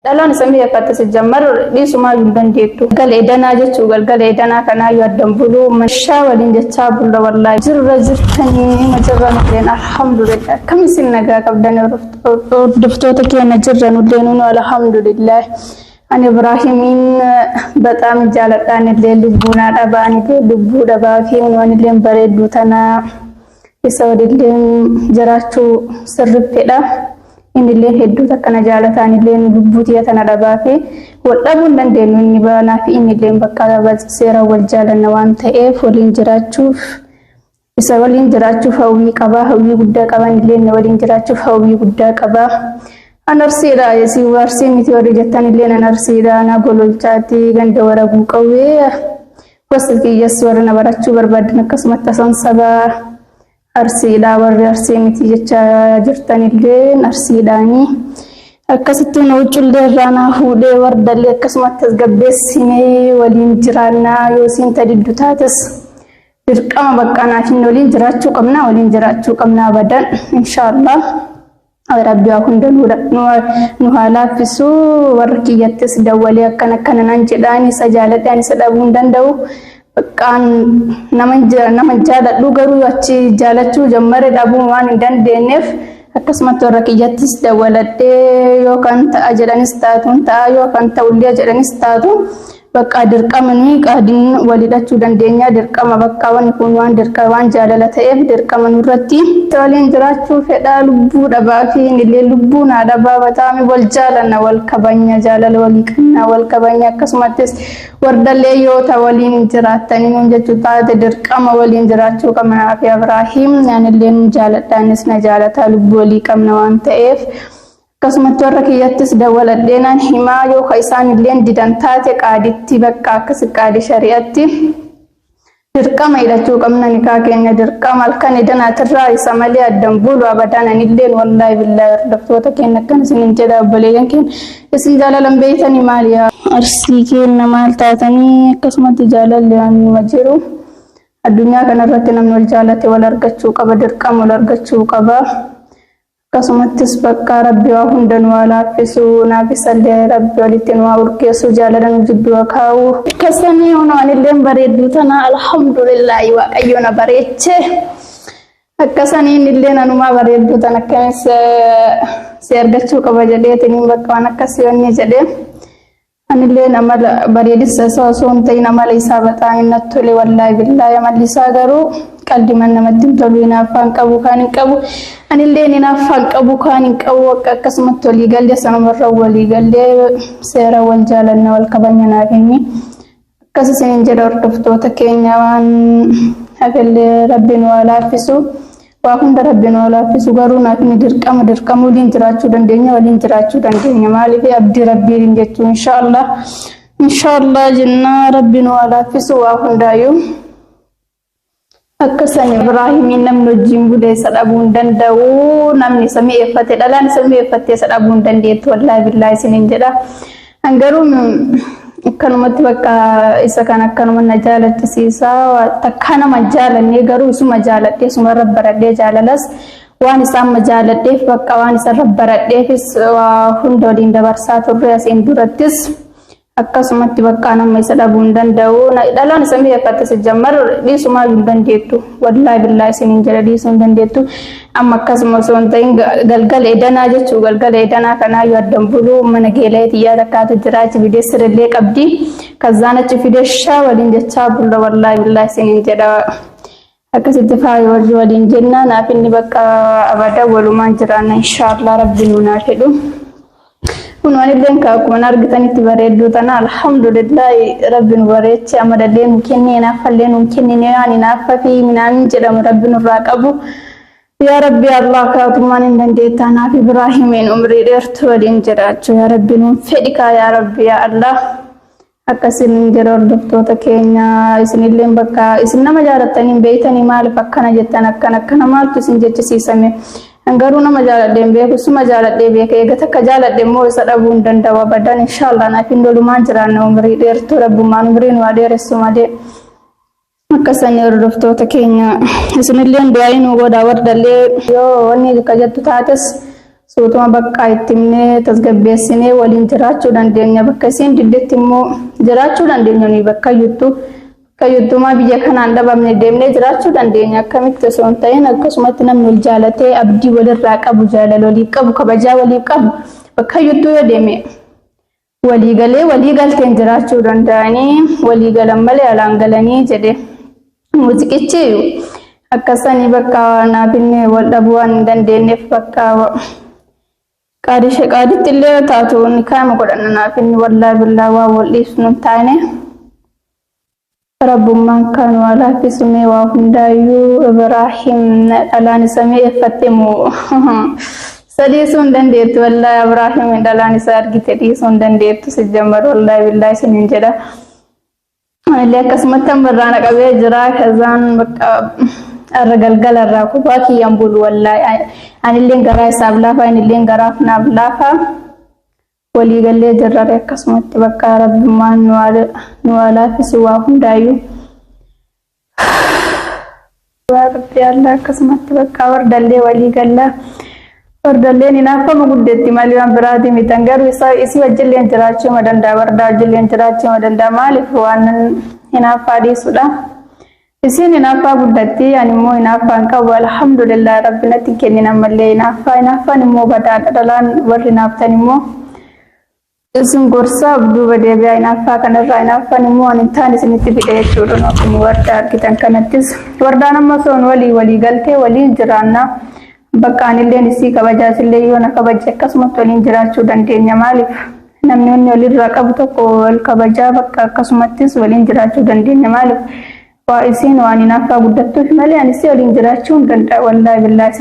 Dalaan samii akkata sijjammar dhiisumaa hin dandeettu. Galgala edanaa jechuu galgala edanaa kanaa yoo addan buluu mashaa waliin jechaa bulla wallaahi. Jirra jirtanii majirra nulleen alhamdulillah. Kam isin nagaa qabdan hordoftoota keenya jirra nulleen nu alhamdulillah. Ani Ibrahimiin bataam jaaladhaan illee lubbuunaa dhabaan illee lubbuu dhabaa fi waan illee bareedduu tanaa isa waliin jiraachuu sirriittedha. Inillee hedduu takkana jaalataan illee lubbuutii tana dhabaa fi wal dhabuun dandeenyu inni baanaa fi inillee bakka seera wal jaalanna waan ta'eef waliin jiraachuuf isa waliin jiraachuuf hawwii qabaa hawwii guddaa qaban illee waliin jiraachuuf hawwii guddaa qabaa. Anarsiidha yesi warsi miti warri jettan illee anarsiidha na gololchaati ganda warabuu qawwee wasilkiyyas warra na barachuu barbaadan akkasumatti tasan sabaa arsiidha warri arsii miti jecha jirtan illee arsiidhaani akkasitti na uccullee irraa na fuudhee wardallee akkasumatti tasgabbeessinee waliin jiraannaa yoo siin tadiddu taates dirqama bakka naafin waliin jiraachuu qabna abadan inshaallah. Rabbi hunda nu halaafisu warra kiyyattis dawwalee akkana nan jedhaani isa jaaladhaan isa dhabuu danda'u bakkaan nama jaaladhu garuu achi jaalachuu jammare dhabuu waan hin dandeenyeef akkasumatti warra kiyyattis dawwaladhee yookaan ta'a jedhanis taatuun ta'a yookaan ta'ullee jedhanis taatu bakka dirqamni qaadin walidhachuu dandeenya dirqama bakka waan dirqama waan jaalala ta'eef dirqama nurratti waliin jiraachuu fedha lubbuu dhabaa fi illee lubbuu na dhabaa bataami wal jaalanna wal kabanya jaalala walii qabna wal kabanya akkasumattis wardallee yoo ta waliin jiraatanii nun jechuu taate dirqama waliin jiraachuu qabna fi Ibrahim naanillee jaaladhaanis na jaalata lubbuu walii qabna waan ta'eef akkasumatti warra kiyyattis dawwaladheenaan himaa yoo isaan illee didan taate qaaditti bakka akkas qaadi shari'atti dirqama hidhachuu qabna nikaa keenya dirqama halkan edanaatirraa isa malee addan bulu abadaan anilleen wallaahi billaahi hordoftoota keenya akkan isinin jedha obboleeyyan keenya isin jaalalan beeytanii maaliyaa arsii keenya maal taatanii akkasumatti jaalalli waan jiru addunyaa kanarratti namni wal jaalate wal argachuu qaba dirqama wal argachuu qaba. Akkasumattis bakka Rabbi waa hunda nu laaffisu naafisallee Rabbi walitti nu urgeessu jaalalan jidduu kaa'u akkasanii anillee bareedduu tana alhamdulillah waaqayyo na bareeche akkasanii illee nanumaa bareedduu tana akkanis si argachuu qaba jedheetiniin bakka waan akkasii wanni jedhee anillee nama bareedisa osoo hin ta'in amala isaa baxaan natti tole wallaahi billaahi amalli isaa garuu qalbiman namatti tolu inaafaan qabu kaan hin qabu anillee inaafaan qabu kaan hin qabu akkasumatti walii galee sanumarra walii galee seera wal jaalanna wal kabanya naafini akkasiin jedha hordoftoota keenya waan hafellee Rabbiin waa laaffisu waa hunda Rabbiin waa laaffisu garuu naafini dirqama waliin jiraachuu dandeenya maaliif abdii Rabbiin jechuu inshaallah jenna Rabbiin waa laaffisu waa hundaayyuu akkasanii Ibrahimiin namni wajjin bulee isa dhabuu hin danda'u namni samii eeffate dhalaan samii eeffattee isa dhabuu hin dandeettu wallaahi billaahi isiniin jedha garuu akkanumatti bakka isa kan akkanuma na jaalachisiisa takka nama jaalannee garuu isuma jaaladhee suma rabbaradhee jaalalas waan isaan jaaladheef bakka waan isa rabbaradheefis hunda waliin dabarsaa turre asiin durattis akkasumatti bakka nama isa dhabuu hin danda'u dhalaan samii eeffatte sijjammar dhiisumaa hin dandeettu wallaahi billaahi isiniin jedha dhiisuu hin dandeettu amma akkasuma osoo hin ta'in galgala edanaa jechuu galgala edanaa kanaa yoo addan buluu mana geelee xiyyaa takkaatu jiraachi fidee sirrillee qabdi kazzaan achi fidee shaa waliin jechaa bulla wallaahi billaahi isiniin jedha akkasitti faayi warri waliin jenna naaf inni bakka abada walumaan jiraanna inshaallah rabbi nuunaa fedhu. Kun wanilleen akkuma argitanitti bareedduu tana alhamdulillah Rabbiin bareeche amadallee nu kennee naaffallee nu kennee waan naaffa fi minaamin jedhamu Rabbiin irraa qabu yaa Rabbi Allah kaatumaan hin dandeettaa naaf Ibrahimiin umrii dheertuu waliin jiraachuu yaa Rabbi nuun fedhi kaa yaa Rabbi yaa Allah akkasiin jedha hordoftoota keenya isinillee bakka isin nama jaalattanii beeytanii maaliif akkana jettan akkana maaltu isin jechisiisame garuu nama jaaladheen beeku suma jaaladhee beeka eega takka jaaladhe immoo isa dhabuu hin danda'u abadan inshaallah naaf hin dolumaan jiraanna umrii dheertuu Rabbumaan umriin waa dheeressu malee akkasanii hordoftoota keenya isinillee du'aayi nu godha wardallee yoo wanni akka jettu taates Suutuma bakka ittimne tasgabbeessinee waliin jiraachuu dandeenya. Bakka isiin diddetti immoo jiraachuu dandeenya. Ni bakka yuttuma biyya kanaan dhabamne deemnee jiraachuu dandeenya. Akkamitti osoo hin ta'in akkasumatti namni wal jaalatee abdii walirraa qabu, jaalala walii qabu, kabajaa walii qabu bakka yuttuu yoo deeme walii galee walii galteen jiraachuu danda'anii walii galan malee alaan galanii jedhe muuziqichi akkasanii bakka naafinne wal dhabuu waan hin dandeenyeef bakka qaaditti illee taatu ni kaama godhanna naafinni wallaahi billaa waa wal dhiibsu nun taane rabbummaan kan wala fisumee waa hundaayyuu Ibraahim dhalaan samee effatemu sadiisun dandeettu wallaahi Ibraahim dhalaan isaa argite dhiisuun dandeettu sijjammar wallaahi billaahi sinin jedha illee akkasumatti ammarraana qabee jira kazaan bakka arra galgala irraa kubaa kiyyaan bulu wallaahi anilleen garaa isaaf laafa anilleen garaaf naaf laafa walii gallee jirrare akkasumatti bakka rabbummaan nu alaafisu waa hundaayyuu waa rabbi Allah akkasumatti bakka wardallee walii gallaa wardalleen hinaaffama guddeetti malee waan biraati mitan garuu isii wajjilleen jiraachuu ma danda'a wardaa wajjilleen jiraachuu ma danda'a maaliif waan hinaaffaa dhiisudha isiin hinaaffaa guddatti ani immoo hinaaffaan qabu alhamdulillah rabbi natti kennin ammallee hinaaffaan immoo badaadha dhalaan warri hinaaftan immoo isin gorsaa duuba deebi'aa hinaaffaa kanarraa hinaaffaan immoo ani taan isinitti fide jechuudha noofini wardaa argitan kanattis wardaan amma soon walii galtee waliin jiraannaa bakka anilleen isii kabajaasillee yoo na kabaje akkasumatti waliin jiraachuu dandeenya maaliif namni wanni walirraa qabu tokko wal kabajaa bakka akkasumattis waliin jiraachuu dandeenya maaliif waa isiin waan hinaaffaa guddattuuf malee ani isii waliin jiraachuu hin danda'a wallaahi billaahi